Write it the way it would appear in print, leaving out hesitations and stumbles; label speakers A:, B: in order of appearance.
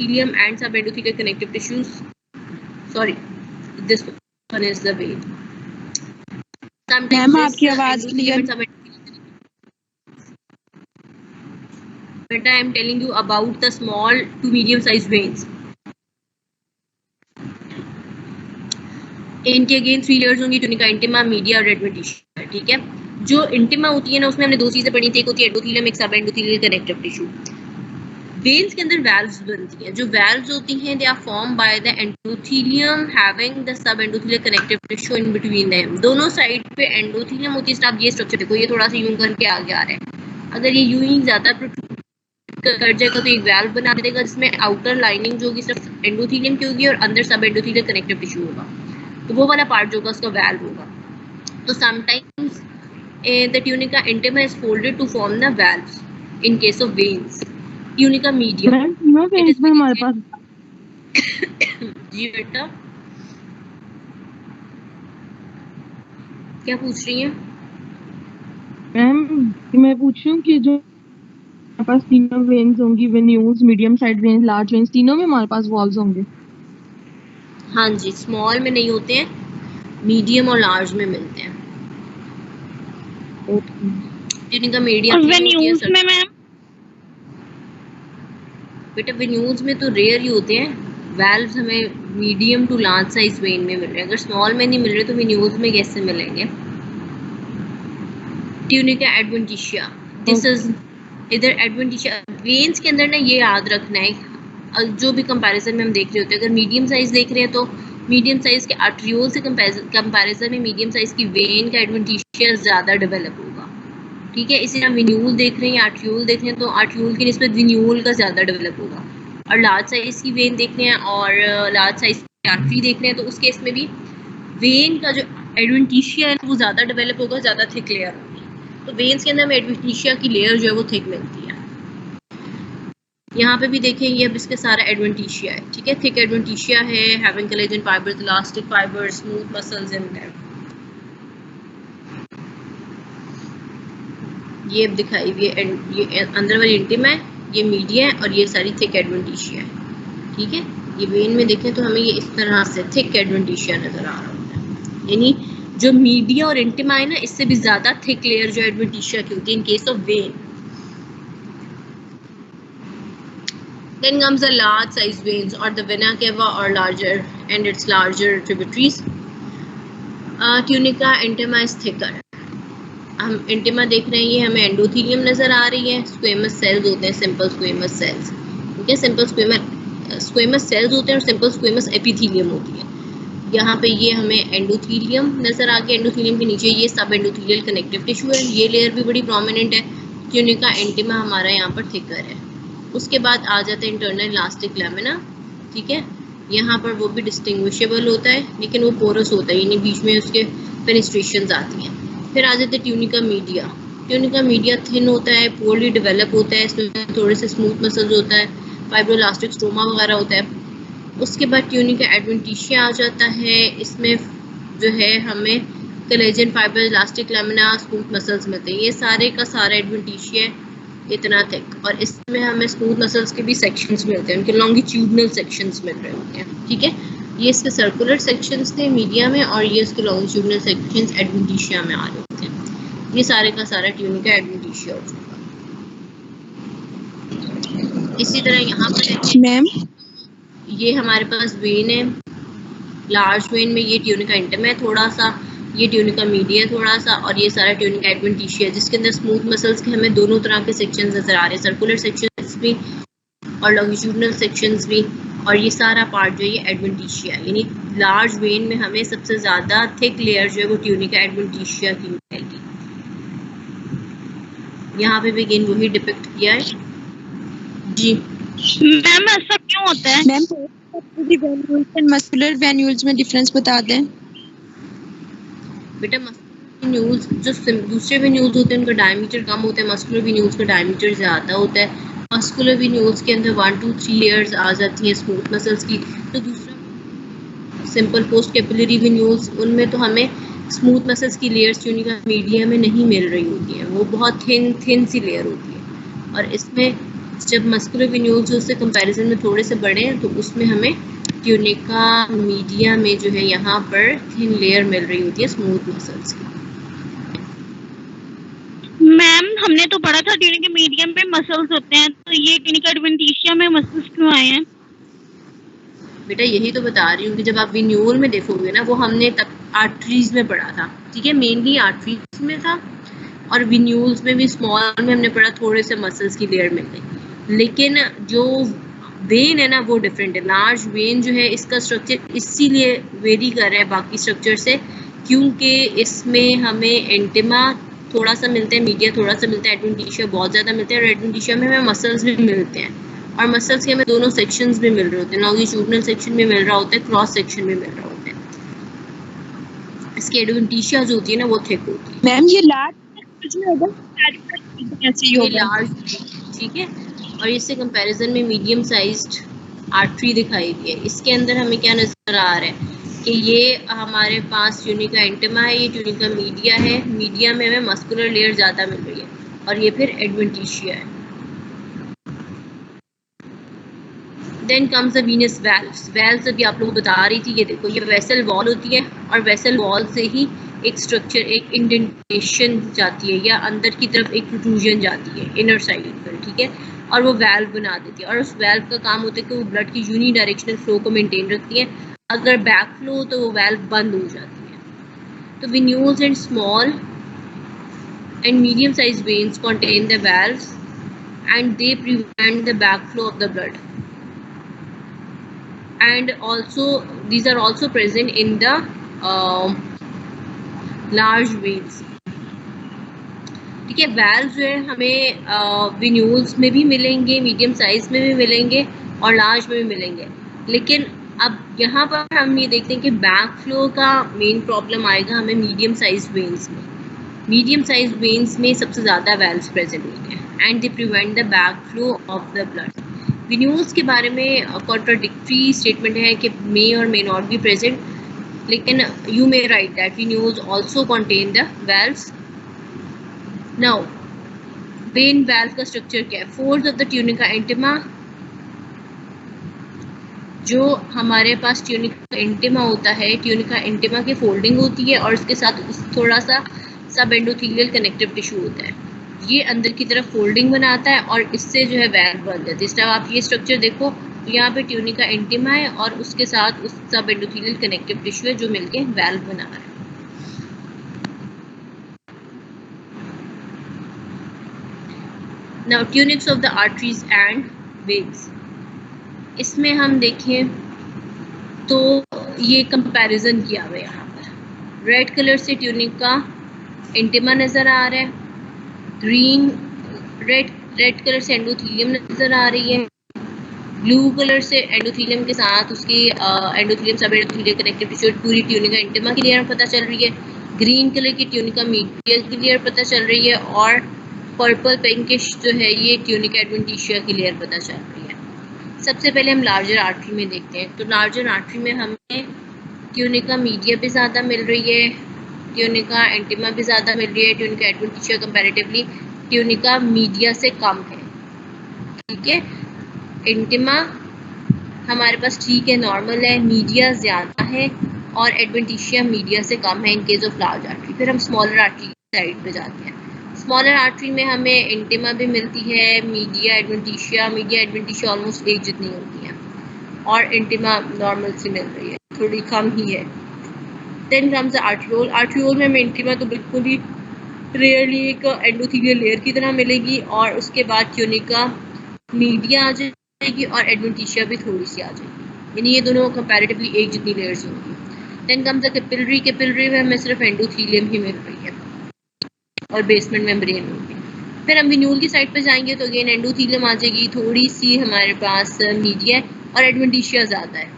A: endothelium and subendothelial connective tissues. Sorry, this one is the vein.
B: Ma'am आपकी आवाज clear.
A: But I am telling you about the small to medium sized veins. इनके again 3 layers होंगी, tunica intima, media और adventitia. ठीक है, जो intima होती है ना उसमें हमने 2 चीजें पढ़ी थी, एक होती है एंडोथेलियम, एक सब एंडोथेलियल कनेक्टिव टिश्यू। वेन्स के अंदर वैल्व्स बनती हैं, जो वैल्व्स होती हैं they are form by the endothelium having the sub endothelial connective tissue in between them. दोनों साइड पे एंडोथेलियम होती है। आप ये स्ट्रक्चर देखो, ये थोड़ा सा यूं करके आगे आ रहा है, अगर ये यूं ही ज्यादा कर जाएगा तो एक वैल्व बना देगा जिसमें आउटर लाइनिंग जो होगी सिर्फ एंडोथेलियम की होगी और अंदर सब एंडोथेलियल कनेक्टिव टिश्यू होगा, तो वो वाला पार्ट जो होगा उसका वैल्व होगा। तो sometimes the tunica intima is folded to form the valves in case of veins. Tunica medium
B: में हमारे पास
A: जी बेटा क्या पूछ रही हैं?
B: मैम मैं पूछ रही हूँ कि जो हमारे पास तीनों वेन्स होंगी, venules, medium side veins, large veins, तीनों में हमारे पास वॉल्स होंगे।
A: हाँ जी, स्मॉल में नहीं होते हैं, मीडियम और लार्ज में मिलते हैं। ट्यूनिका मीडियम
B: वेन्यूल्स में मैम
A: बेटा वेन्यूल्स में तो रेयर ही होते हैं, वैल्व्स हमें medium to large size vein में मिल रहे हैं। अगर स्मॉल में नहीं मिल रहे तो वेन्यूल्स में कैसे मिलेंगे? ट्यूनिका एडवेंटिशिया, दिस इज इधर एडवेंटिशिया। वेन्स के अंदर ना ये याद रखना है, जो भी कंपैरिजन में हम देख रहे होते हैं, अगर मीडियम साइज देख रहे हैं तो मीडियम साइज के आर्ट्रियोल से कंपैरिजन में मीडियम साइज की वेन का एडवेंटिशिया ज़्यादा डेवलप होगा। ठीक है, इसे हम विन्यूल देख रहे हैं या आर्ट्रियोल देख रहे हैं तो आर्ट्रियोल की निस्बत विन्यूल का ज़्यादा डेवलप होगा। और लार्ज साइज की वेन देख रहे हैं और लार्ज साइज की आर्टरी देख रहे हैं तो उस केस में भी वेन का जो एडवेंटिशिया है वो ज़्यादा डेवलप होगा, ज़्यादा थिक लेयर होगी। तो वेन्स के अंदर हमें एडवेंटिशिया की लेयर जो है वो थिक मिलती है। यहाँ पे भी देखें, ये अब इसके सारा एडवेंटिशिया है। ठीक है, थिक एडवेंटिशिया है, having collagen fibres, elastic fibres, smooth muscles in them. ये अब दिखाई हुई है, ये अंदर वाली इंटिमा है, ये मीडिया है और ये सारी थिक एडवेंटिशिया है। ठीक है, ये वेन में देखें तो हमें ये इस तरह से थिक एडवेंटिशिया नजर आ रहा होता है, यानी जो मीडिया और इंटिमा है ना इससे भी ज्यादा थिक लेयर जो एडवेंटिशिया की होती है इन case of when. Then comes the large size veins or the vena cava or larger and its larger tributaries. Tunica intima is thicker. हम इंटिमा देख रहे हैं, ये हमें एंडोथेलियम नजर आ रही है, स्क्वेमस सेल्स होते हैं, सिंपल स्क्वेमस सेल्स। ठीक है, सिंपल स्क्वेमस सेल्स होते हैं और सिंपल स्क्वेमस एपिथेलियम होती है। यहाँ पे ये हमें एंडोथेलियम नजर आ गया, एंडोथेलियम के नीचे ये सब एंडोथेलियल कनेक्टिव टिश्यू है, ये लेयर भी बड़ी प्रोमिनेंट है। ट्यूनिका इंटिमा हमारा यहाँ पर थिकर है। उसके बाद आ जाता है इंटरनल इलास्टिक लैमिना। ठीक है, यहाँ पर वो भी डिस्टिंग्विशेबल होता है लेकिन वो पोरस होता है, यानी बीच में उसके पेनिस्ट्रेशंस आती हैं। फिर आ जाते हैं tunica media. Tunica media thin होता है, पोरली डेवलप होता है, इसमें थोड़े से स्मूथ मसल्स होता है, फाइब्रोलास्टिक स्ट्रोमा वगैरह होता है। उसके बाद ट्यूनिका एडवेंटिशिया आ जाता है, इसमें जो है हमें collagen fibre, elastic lamina, smooth muscles मिलते हैं। ये सारे का सारा एडवेंटिशिया इतना थिक, और इसमें हमें स्मूथ मसल्स के भी सेक्शंस मिलते हैं, उनके लॉन्गिट्यूडनल सेक्शंस मिल रहे होते हैं। ठीक है, ये इसके सर्कुलर सेक्शंस थे मीडिया में और ये इसके लॉन्गिट्यूडनल सेक्शंस एडवेंटिशिया में आ रहे होते हैं। ये सारे का सारा ट्यूनिका एडवेंटिशिया हो चुका। इसी तरह यहाँ पर
B: मैम
A: ये हमारे पास वेन है, लार्ज वेन में ये ट्यूनिका इंटिमा है थोड़ा सा, ये ट्यूनिका मीडिया थोड़ा सा, और ये सारा ट्यूनिका एडवेंटिशिया जिसके अंदर स्मूथ मसल्स के हमें दोनों तरह के सेक्शंस नजर आ रहे हैं, सर्कुलर सेक्शंस भी और लॉन्गिट्यूडनल सेक्शंस भी। और ये सारा पार्ट जो है ये एडवेंटिशिया, यानी लार्ज वेन में हमें सबसे ज्यादा थिक लेयर जो है वो ट्यूनिका एडवेंटिशिया की मिलेगी। यहाँ पे भी अगेन वही डिपिक्ट किया है जी।
B: मैम ऐसा क्यों होता है? मैम मस्कुलर वेन्यूल्स में डिफरेंस बता दें।
A: बेटा मस्कुलर वेन्यूल्स जो दूसरे वेन्यूल्स होते हैं उनका डायमीटर कम होता है, मस्कुलर वेन्यूल्स का डायमीटर ज़्यादा होता है। मस्कुलर वेन्यूल्स के अंदर 1 2 3 लेयर्स आ जाती हैं स्मूथ मसल्स की। तो दूसरा सिंपल पोस्ट कैपिलरी वेन्यूल्स, उनमें तो हमें स्मूथ मसल्स की लेयर्स ट्यूनिका मीडिया में नहीं मिल रही होती हैं, वो बहुत थिन सी लेयर होती है। और इसमें जब मस्कुलर वेन्यूल्स उससे कंपैरिजन में थोड़े से बड़े हैं तो उसमें हमें ट्यूनिका मीडिया में जो है यहाँ पर थिन लेयर मिल रही होती है स्मूथ मसल्स की।
C: मैम हमने तो पढ़ा था ट्यूनिका मीडियम पे मसल्स होते हैं, तो ये ट्यूनिका एडवेंटिशिया में मसल्स क्यों आए हैं?
A: बेटा यही तो बता रही हूँ कि जब आप वेन्यूल में देखोगे ना, वो हमने तब आर्टरीज में पढ़ा था, ठीक है, मेनली आर्टरीज में था, और वेन्यूल्स में भी स्मॉल में हमने पढ़ा थोड़े से मसल्स की लेयर मिल गई। लेकिन जो वेन है ना वो डिफरेंट है। लार्ज वेन जो है इसका स्ट्रक्चर इसीलिए वेरी कर रहा है बाकी स्ट्रक्चर से, क्योंकि इसमें हमें एंटिमा थोड़ा सा मिलता है, मीडिया थोड़ा सा मिलता है, एडवेंटिशिया बहुत ज़्यादा मिलता है, और एडवेंटिशिया में हमें मसल्स भी मिलते हैं, और मसल्स के हमें दोनों सेक्शंस भी मिल रहे होते हैं, लॉन्गिट्यूडिनल सेक्शन भी मिल रहा होता है, क्रॉस सेक्शन भी मिल रहा होता है। इसकी एडवेंटिशिया जो होती है ना वो थिक होती है।
B: मैम ये लार्ज होगा ऐसे ही
A: ये
B: होगा,
A: लार्ज, ठीक है, और इससे कंपैरिजन में मीडियम साइज्ड आर्टरी दिखाई दी है। इसके अंदर हमें क्या नजर आ रहा है कि ये हमारे पास ट्यूनिका इंटिमा है, ये ट्यूनिका मीडिया है, मीडिया में हमें मस्कुलर लेयर ज़्यादा मिल रही है, और ये फिर एडवेंटिशिया है। Then comes the venous valves. Valves अभी आप लोगों को बता रही थी, ये देखो ये वेसल वॉल होती है, और वेसल वॉल से ही एक स्ट्रक्चर, एक इंडेंटेशन जाती है, या अंदर की तरफ एक प्रोट्रूजन जाती है इनर साइड पर, ठीक है, और वो वैल्व बना देती है, और उस वैल्व का काम होता है कि वो ब्लड की यूनी डायरेक्शनल फ्लो को मेंटेन रखती है। अगर बैक फ्लो हो तो वो वैल्व बंद हो जाती है। तो venules and small and medium size veins contain the valves and they prevent the backflow of the blood, and also these are also present in the large veins, ठीक है। वैल्व जो है हमें वेन्यूल्स में भी मिलेंगे, मीडियम साइज में भी मिलेंगे, और लार्ज में भी मिलेंगे। लेकिन अब यहाँ पर हम ये देखते हैं कि बैक फ्लो का मेन प्रॉब्लम आएगा हमें मीडियम साइज वेन्स में। मीडियम साइज वेन्स में सबसे ज़्यादा वैल्व्स प्रेजेंट होते हैं, and they prevent the back flow of the blood. Venules के बारे में कॉन्ट्राडिक्टरी स्टेटमेंट है कि मे और मे नॉट बी प्रेजेंट, लेकिन you may right that venules also contain the valves. Now when valve का स्ट्रक्चर क्या है? Folds of the tunica intima, जो हमारे पास ट्यूनिका इंटिमा होता है, ट्यूनिका इंटिमा की फोल्डिंग होती है, और उसके साथ थोड़ा सा सब एंडोथीलियल कनेक्टिव टिश्यू होता है, ये अंदर की तरफ फोल्डिंग बनाता है, और इससे जो है वैल्व बन जाती है। इस टाइम आप ये स्ट्रक्चर देखो, तो यहाँ पे ट्यूनिका इंटिमा है, और उसके साथ उस सब एंडोथीलियल कनेक्टिव टिश्यू है जो मिलके वैल्व बना रहा है। Now tunics of the arteries and veins, इसमें हम देखें तो ये कंपैरिजन किया हुआ है। यहाँ पर रेड कलर से ट्यूनिका इंटिमा नज़र आ रहा है, ग्रीन रेड कलर से एंडोथीलियम नज़र आ रही है, ब्लू कलर से एंडोथीलियम के साथ उसकी एंडोथीलियम सब एंडोथीलियल कनेक्टिव टिश्यू पूरी ट्यूनिका इंटिमा की लेयर पता चल रही है, ग्रीन कलर की ट्यूनिका मीडिया की लेयर पता चल रही है, और पर्पल पिंकिश जो है ये ट्यूनिका एडवेंटिशिया की लेयर पता चल रही है। सबसे पहले हम लार्जर आर्टरी में देखते हैं, तो लार्जर आर्टरी में हमें ट्यूनिका मीडिया भी ज़्यादा मिल रही है, ट्यूनिका एंटिमा भी ज़्यादा मिल रही है, tunica adventitia comparatively tunica media से कम है, ठीक है। इंटिमा हमारे पास ठीक है, नॉर्मल है, मीडिया ज़्यादा है, और एडवेंटिशिया मीडिया से कम है इन केस ऑफ लार्ज आर्टरी। फिर हम स्मॉलर आर्टरी साइड पे जाते हैं। स्मॉलर आर्टरी में हमें इंटिमा भी मिलती है, मीडिया एडवेंटिशिया ऑलमोस्ट एक जितनी होती है, और इंटिमा नॉर्मल से मिल रही है, थोड़ी कम ही है। Then comes arteriole. आर्ट्रियोल में हमें इंटिमा तो बिल्कुल ही रेयरली एक एंडोथीलियल लेयर की तरह मिलेगी, और उसके बाद ट्यूनिका मीडिया आ जाएगी, और एडवेंटिशिया भी थोड़ी सी आ जाएगी, यानी ये दोनों कंपैरेटिवली एक जितनी लेयर्स होंगी। Then comes the capillary. Capillary में हमें सिर्फ एंडोथीलियम ही मिल रही है, और बेसमेंट मेम्ब्रेन होगी। फिर हम वेन्यूल की साइड पे जाएंगे तो अगेन एंडोथीलियम आ जाएगी, थोड़ी सी हमारे पास मीडिया है, और एडवेंटिशिया ज़्यादा है।